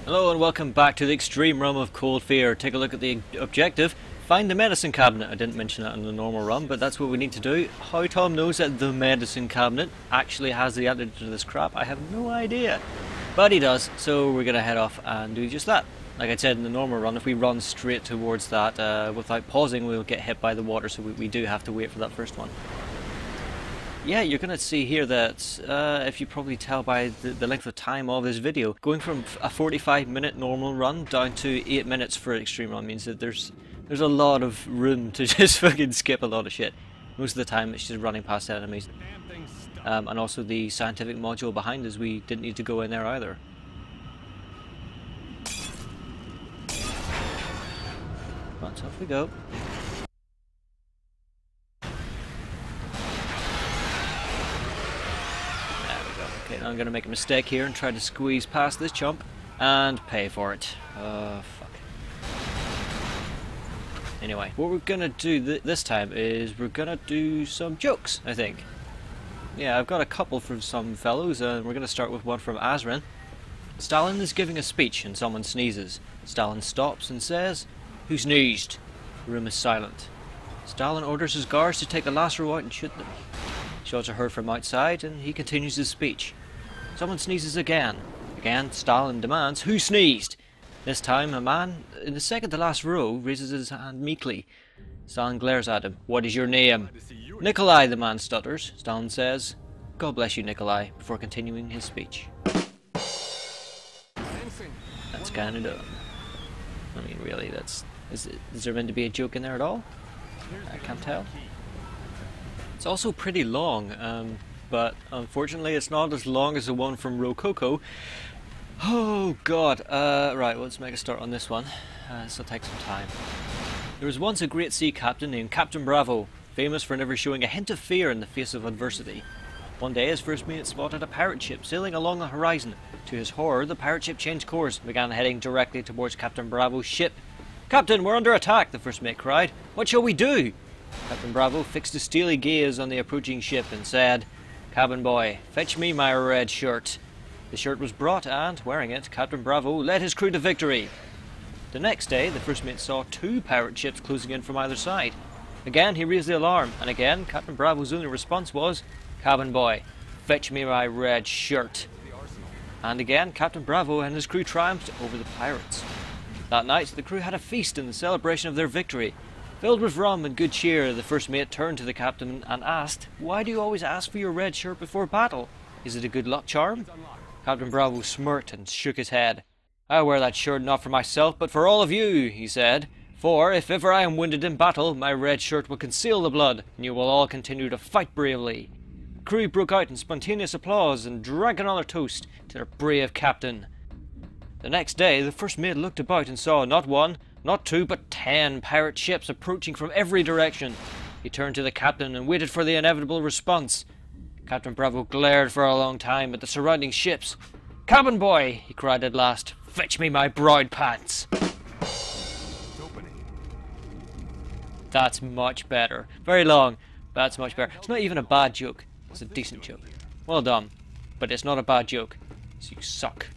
Hello and welcome back to the extreme run of Cold Fear. Take a look at the objective. Find the medicine cabinet. I didn't mention that in the normal run, but that's what we need to do. How Tom knows that the medicine cabinet actually has the antidote to this crap, I have no idea. But he does, so we're going to head off and do just that. Like I said in the normal run, if we run straight towards that without pausing, we'll get hit by the water, so we do have to wait for that first one. Yeah, you're going to see here that, if you probably tell by the length of time of this video, going from a 45-minute normal run down to 8 minutes for extreme run means that there's a lot of room to just fucking skip a lot of shit. Most of the time it's just running past enemies. And also the scientific module behind us, we didn't need to go in there either. But off we go. Okay, now I'm going to make a mistake here and try to squeeze past this chump and pay for it. Oh, fuck. Anyway, what we're going to do this time is we're going to do some jokes, I think. Yeah, I've got a couple from some fellows, and we're going to start with one from Azrin. Stalin is giving a speech and someone sneezes. Stalin stops and says, "Who sneezed?" The room is silent. Stalin orders his guards to take the last row out and shoot them. Shots are heard from outside, and he continues his speech. Someone sneezes again. Again, Stalin demands, "Who sneezed?" This time, a man in the second to last row raises his hand meekly. Stalin glares at him. "What is your name?" "Nikolai," the man stutters. Stalin says, "God bless you, Nikolai," before continuing his speech. That's kind of dumb. I mean, really, is there meant to be a joke in there at all? I can't tell. It's also pretty long, but unfortunately it's not as long as the one from Rococo. Oh god, right, let's make a start on this one. This will take some time. There was once a great sea captain named Captain Bravo, famous for never showing a hint of fear in the face of adversity. One day his first mate spotted a pirate ship sailing along the horizon. To his horror, the pirate ship changed course and began heading directly towards Captain Bravo's ship. "Captain, we're under attack," the first mate cried. "What shall we do?" Captain Bravo fixed a steely gaze on the approaching ship and said, "Cabin boy, fetch me my red shirt." The shirt was brought and, wearing it, Captain Bravo led his crew to victory. The next day, the first mate saw 2 pirate ships closing in from either side. Again he raised the alarm, and again Captain Bravo's only response was, "Cabin boy, fetch me my red shirt." And again Captain Bravo and his crew triumphed over the pirates. That night the crew had a feast in the celebration of their victory. Filled with rum and good cheer, the first mate turned to the captain and asked, "Why do you always ask for your red shirt before battle? Is it a good luck charm?" Captain Bravo smirked and shook his head. "I wear that shirt not for myself, but for all of you," he said. "For, if ever I am wounded in battle, my red shirt will conceal the blood, and you will all continue to fight bravely." The crew broke out in spontaneous applause and drank another toast to their brave captain. The next day, the first mate looked about and saw not 1, not 2, but 10 pirate ships approaching from every direction. He turned to the captain and waited for the inevitable response. Captain Bravo glared for a long time at the surrounding ships. "Cabin boy," he cried at last, "fetch me my broad pants." That's much better. Very long, but that's much better. It's not even a bad joke. It's a decent joke. Well done. But it's not a bad joke. So you suck.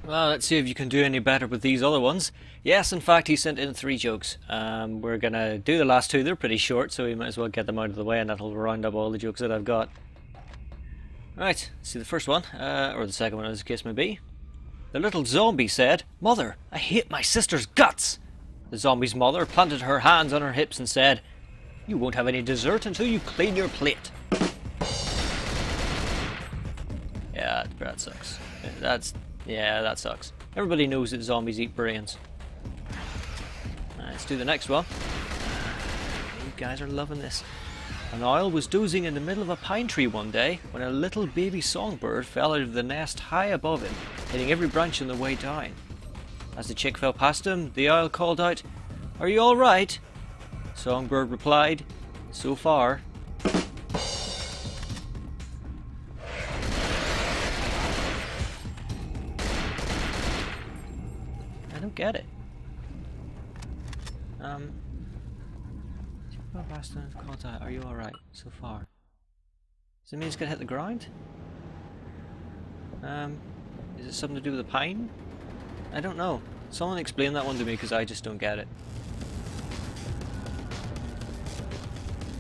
Well, let's see if you can do any better with these other ones. Yes, in fact, he sent in 3 jokes. We're going to do the last 2. They're pretty short, so we might as well get them out of the way, and that'll round up all the jokes that I've got. Right, let's see the first one, or the second one as the case may be. The little zombie said, "Mother, I hate my sister's guts." The zombie's mother planted her hands on her hips and said, "You won't have any dessert until you clean your plate." Yeah, that sucks. Yeah, that sucks. Everybody knows that zombies eat brains. Let's do the next one. You guys are loving this. An owl was dozing in the middle of a pine tree one day when a little baby songbird fell out of the nest high above him, hitting every branch on the way down. As the chick fell past him, the owl called out, "Are you all right?" Songbird replied, "So far." I don't get it. Called out, "Are you all right so far?" Does it mean it's gonna hit the ground? Is it something to do with the pine? I don't know. Someone explain that one to me because I just don't get it.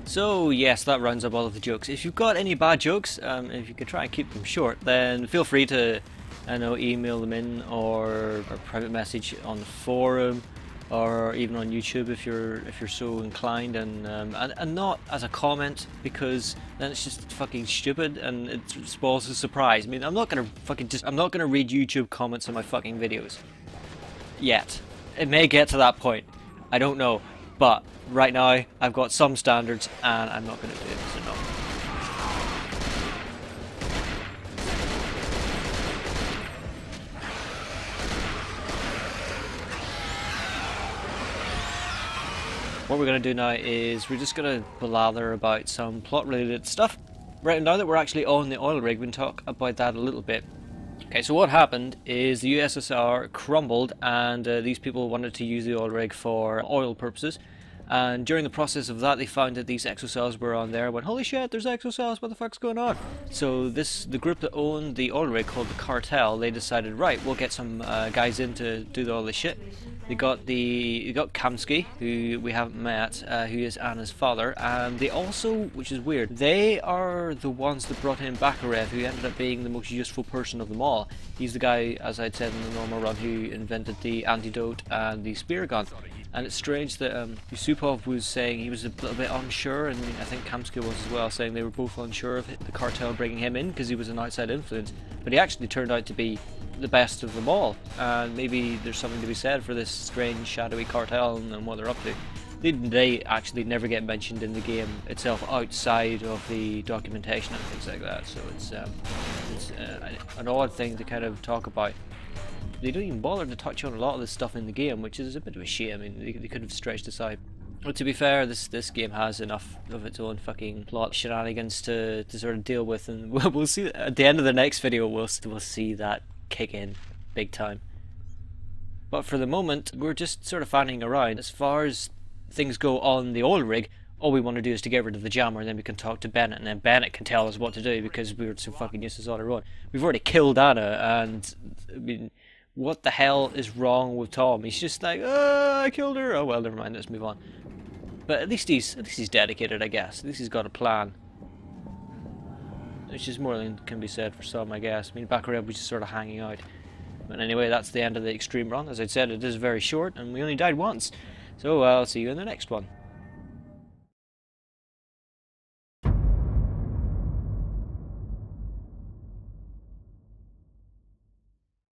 So yes, that rounds up all of the jokes. If you've got any bad jokes, if you could try and keep them short, then feel free to, I know, email them in or private message on the forum, or even on YouTube if you're so inclined, and not as a comment, because then it's just fucking stupid and it spoils the surprise. I mean, I'm not gonna read YouTube comments on my fucking videos yet. It may get to that point. I don't know. But right now, I've got some standards, and I'm not going to do it, so no. What we're going to do now is we're just going to blather about some plot-related stuff. Right now that we're actually on the oil rig, we can talk about that a little bit. Okay, so what happened is the USSR crumbled, and these people wanted to use the oil rig for oil purposes. And during the process of that, they found that these exocells were on there. Went, holy shit, there's exocells! What the fuck's going on? So the group that owned the oil rig, called the cartel, they decided, right, we'll get some guys in to do all this shit. They got Kamsky, who we haven't met, who is Anna's father, and they also, which is weird, they are the ones that brought in Bakarev, who ended up being the most useful person of them all. He's the guy, as I'd said in the normal run, who invented the antidote and the spear gun. And it's strange that Yusupov was saying he was a little bit unsure, and I think Kamsky was as well, saying they were both unsure of the cartel bringing him in because he was an outside influence. But he actually turned out to be the best of them all, and maybe there's something to be said for this strange shadowy cartel and what they're up to. They actually never get mentioned in the game itself outside of the documentation and things like that, so it's an odd thing to kind of talk about. They don't even bother to touch on a lot of this stuff in the game, which is a bit of a shame. I mean, they could have stretched this out. But to be fair, this game has enough of its own fucking plot shenanigans to sort of deal with, and we'll see at the end of the next video. We'll see that kick in big time. But for the moment, we're just sort of fanning around. As far as things go on the oil rig, all we want to do is to get rid of the jammer, and then we can talk to Bennett, and then Bennett can tell us what to do because we were so fucking useless on our own. We've already killed Anna, and I mean, what the hell is wrong with Tom? He's just like, oh, I killed her. Oh well, never mind. Let's move on. But at least he's dedicated, I guess. At least he's got a plan, which is more than can be said for some, I guess. I mean, Bakarev was just sort of hanging out. But anyway, that's the end of the extreme run. As I said, it is very short, and we only died once. So I'll see you in the next one.